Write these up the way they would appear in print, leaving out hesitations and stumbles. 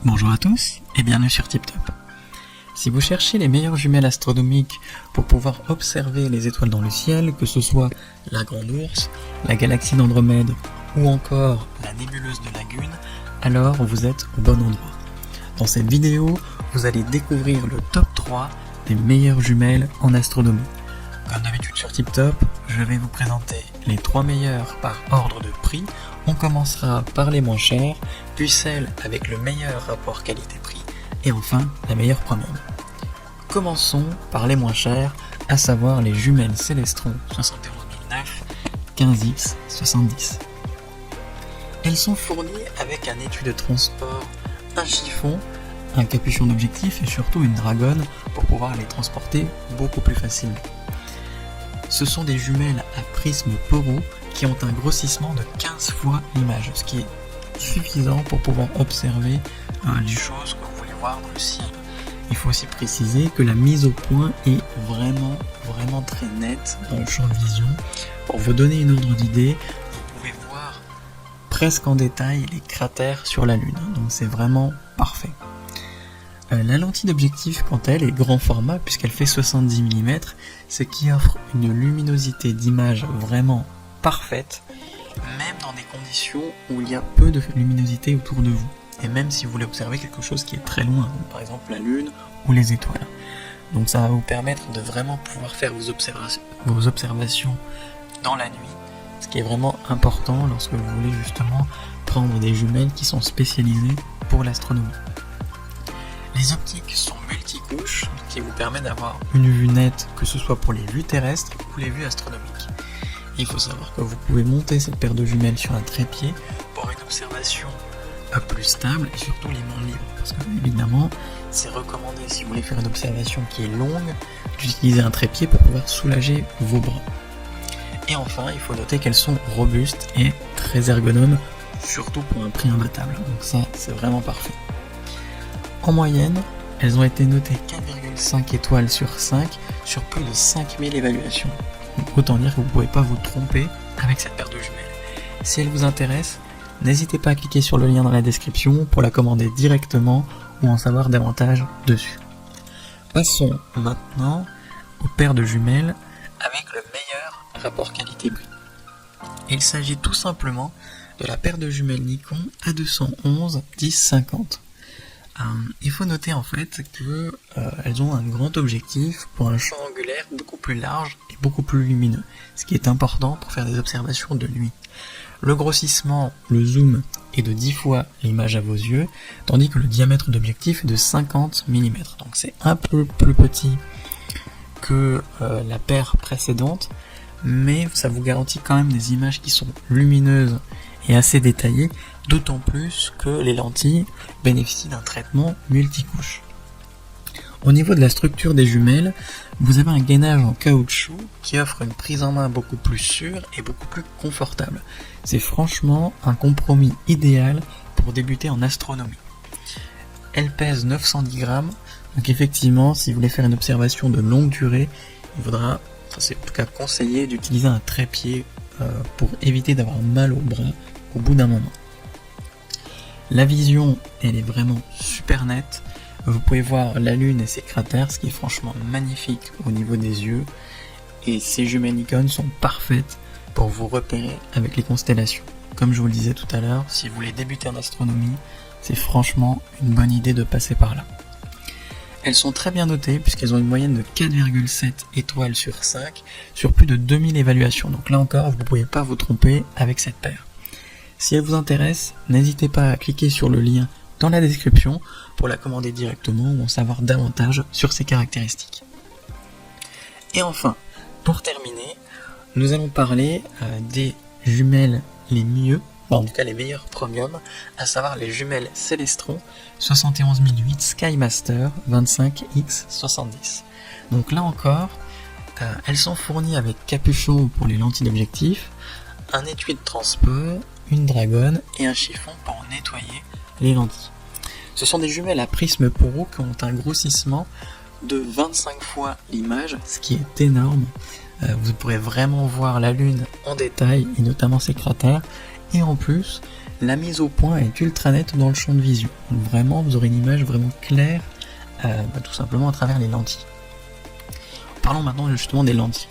Bonjour à tous et bienvenue sur TipTop. Si vous cherchez les meilleures jumelles astronomiques pour pouvoir observer les étoiles dans le ciel, que ce soit la Grande Ourse, la galaxie d'Andromède ou encore la nébuleuse de Lagune, alors vous êtes au bon endroit. Dans cette vidéo, vous allez découvrir le top 3 des meilleures jumelles en astronomie. Comme d'habitude sur TipTop, je vais vous présenter les 3 meilleures par ordre de prix. On commencera par les moins chères, puis celles avec le meilleur rapport qualité-prix, et enfin la meilleure premium. Commençons par les moins chères, à savoir les jumelles Celestron 71009 15X70. Elles sont fournies avec un étui de transport, un chiffon, un capuchon d'objectif et surtout une dragonne pour pouvoir les transporter beaucoup plus facilement. Ce sont des jumelles à prisme poreux qui ont un grossissement de 15 fois l'image, ce qui est suffisant pour pouvoir observer les choses que vous voulez voir dans le ciel. Il faut aussi préciser que la mise au point est vraiment très nette dans le champ de vision. Pour vous donner une ordre d'idée, vous pouvez voir presque en détail les cratères sur la Lune, donc c'est vraiment parfait. La lentille d'objectif, quant à elle, est grand format puisqu'elle fait 70 mm, ce qui offre une luminosité d'image vraiment parfaite, même dans des conditions où il y a peu de luminosité autour de vous, et même si vous voulez observer quelque chose qui est très loin, par exemple la Lune ou les étoiles. Donc ça va vous permettre de vraiment pouvoir faire vos observations dans la nuit, ce qui est vraiment important lorsque vous voulez justement prendre des jumelles qui sont spécialisées pour l'astronomie. Les optiques sont multicouches, ce qui vous permet d'avoir une vue nette, que ce soit pour les vues terrestres ou les vues astronomiques. Il faut savoir que vous pouvez monter cette paire de jumelles sur un trépied pour une observation plus stable et surtout les mains libres. Parce que évidemment, c'est recommandé si vous voulez faire une observation qui est longue, d'utiliser un trépied pour pouvoir soulager vos bras. Et enfin, il faut noter qu'elles sont robustes et très ergonomes, surtout pour un prix imbattable. Donc ça, c'est vraiment parfait. En moyenne, elles ont été notées 4,5 étoiles sur 5 sur plus de 5000 évaluations. Donc autant dire que vous ne pouvez pas vous tromper avec cette paire de jumelles. Si elle vous intéresse, n'hésitez pas à cliquer sur le lien dans la description pour la commander directement ou en savoir davantage dessus. Passons maintenant aux paires de jumelles avec le meilleur rapport qualité-prix. Il s'agit tout simplement de la paire de jumelles Nikon A211 10-50. Il faut noter en fait que elles ont un grand objectif pour un champ angulaire beaucoup plus large et beaucoup plus lumineux, ce qui est important pour faire des observations de nuit. Le grossissement, le zoom est de 10 fois l'image à vos yeux, tandis que le diamètre d'objectif est de 50 mm, donc c'est un peu plus petit que la paire précédente, mais ça vous garantit quand même des images qui sont lumineuses et assez détaillées, d'autant plus que les lentilles bénéficient d'un traitement multicouche. Au niveau de la structure des jumelles, vous avez un gainage en caoutchouc qui offre une prise en main beaucoup plus sûre et beaucoup plus confortable. C'est franchement un compromis idéal pour débuter en astronomie. Elle pèse 910 grammes, donc effectivement, si vous voulez faire une observation de longue durée, c'est en tout cas conseillé d'utiliser un trépied pour éviter d'avoir mal au bras au bout d'un moment. La vision, elle est vraiment super nette. Vous pouvez voir la Lune et ses cratères, ce qui est franchement magnifique au niveau des yeux. Et ces jumelles Nikon sont parfaites pour vous repérer avec les constellations. Comme je vous le disais tout à l'heure, si vous voulez débuter en astronomie, c'est franchement une bonne idée de passer par là. Elles sont très bien notées puisqu'elles ont une moyenne de 4,7 étoiles sur 5 sur plus de 2000 évaluations. Donc là encore, vous ne pouvez pas vous tromper avec cette paire. Si elle vous intéresse, n'hésitez pas à cliquer sur le lien dans la description pour la commander directement ou en savoir davantage sur ses caractéristiques. Et enfin, pour terminer, nous allons parler des jumelles les mieux, en tout cas les meilleures premium, à savoir les jumelles Celestron 71008 Skymaster 25X70. Donc là encore, elles sont fournies avec capuchon pour les lentilles d'objectif, un étui de transport, une dragonne et un chiffon pour nettoyer les lentilles. Ce sont des jumelles à prisme poreux qui ont un grossissement de 25 fois l'image, ce qui est énorme. Vous pourrez vraiment voir la Lune en détail et notamment ses cratères. Et en plus, la mise au point est ultra nette dans le champ de visu. Donc vraiment, vous aurez une image vraiment claire, tout simplement à travers les lentilles. Parlons maintenant justement des lentilles.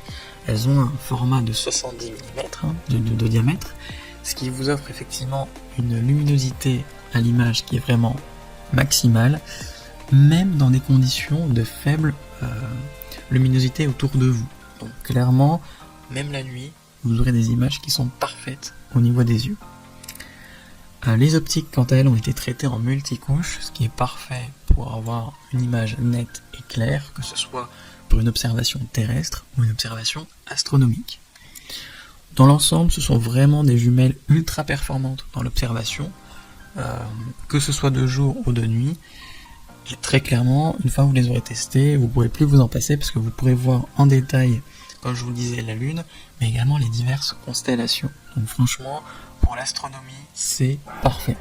Elles ont un format de 70 mm de diamètre, ce qui vous offre effectivement une luminosité à l'image qui est vraiment maximale, même dans des conditions de faible luminosité autour de vous. Donc clairement, même la nuit, vous aurez des images qui sont parfaites au niveau des yeux. Les optiques, quant à elles, ont été traitées en multicouches, ce qui est parfait pour avoir une image nette et claire, que ce soit pour une observation terrestre ou une observation astronomique. Dans l'ensemble, ce sont vraiment des jumelles ultra performantes dans l'observation, que ce soit de jour ou de nuit. Et très clairement, une fois que vous les aurez testées, vous ne pourrez plus vous en passer parce que vous pourrez voir en détail, comme je vous le disais, la Lune, mais également les diverses constellations. Donc franchement, pour l'astronomie, c'est parfait.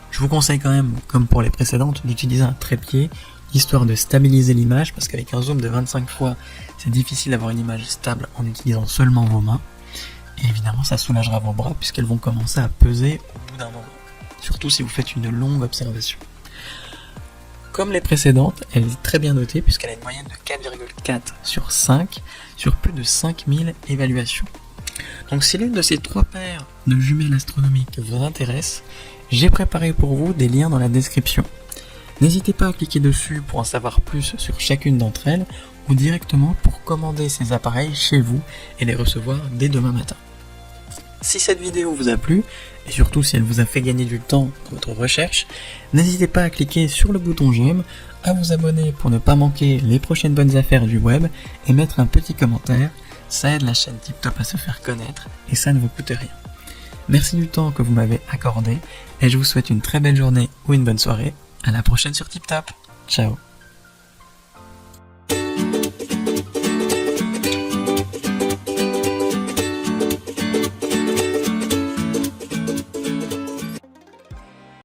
Je vous conseille quand même, comme pour les précédentes, d'utiliser un trépied, histoire de stabiliser l'image, parce qu'avec un zoom de 25 fois, c'est difficile d'avoir une image stable en utilisant seulement vos mains. Et évidemment, ça soulagera vos bras, puisqu'elles vont commencer à peser au bout d'un moment. Surtout si vous faites une longue observation. Comme les précédentes, elle est très bien notée, puisqu'elle a une moyenne de 4,4 sur 5, sur plus de 5000 évaluations. Donc si l'une de ces 3 paires de jumelles astronomiques vous intéresse, j'ai préparé pour vous des liens dans la description. N'hésitez pas à cliquer dessus pour en savoir plus sur chacune d'entre elles, ou directement pour commander ces appareils chez vous et les recevoir dès demain matin. Si cette vidéo vous a plu, et surtout si elle vous a fait gagner du temps dans votre recherche, n'hésitez pas à cliquer sur le bouton j'aime, à vous abonner pour ne pas manquer les prochaines bonnes affaires du web, et mettre un petit commentaire. Ça aide la chaîne TipTop à se faire connaître, et ça ne vous coûte rien. Merci du temps que vous m'avez accordé, et je vous souhaite une très belle journée ou une bonne soirée. À la prochaine sur TipTop. Ciao.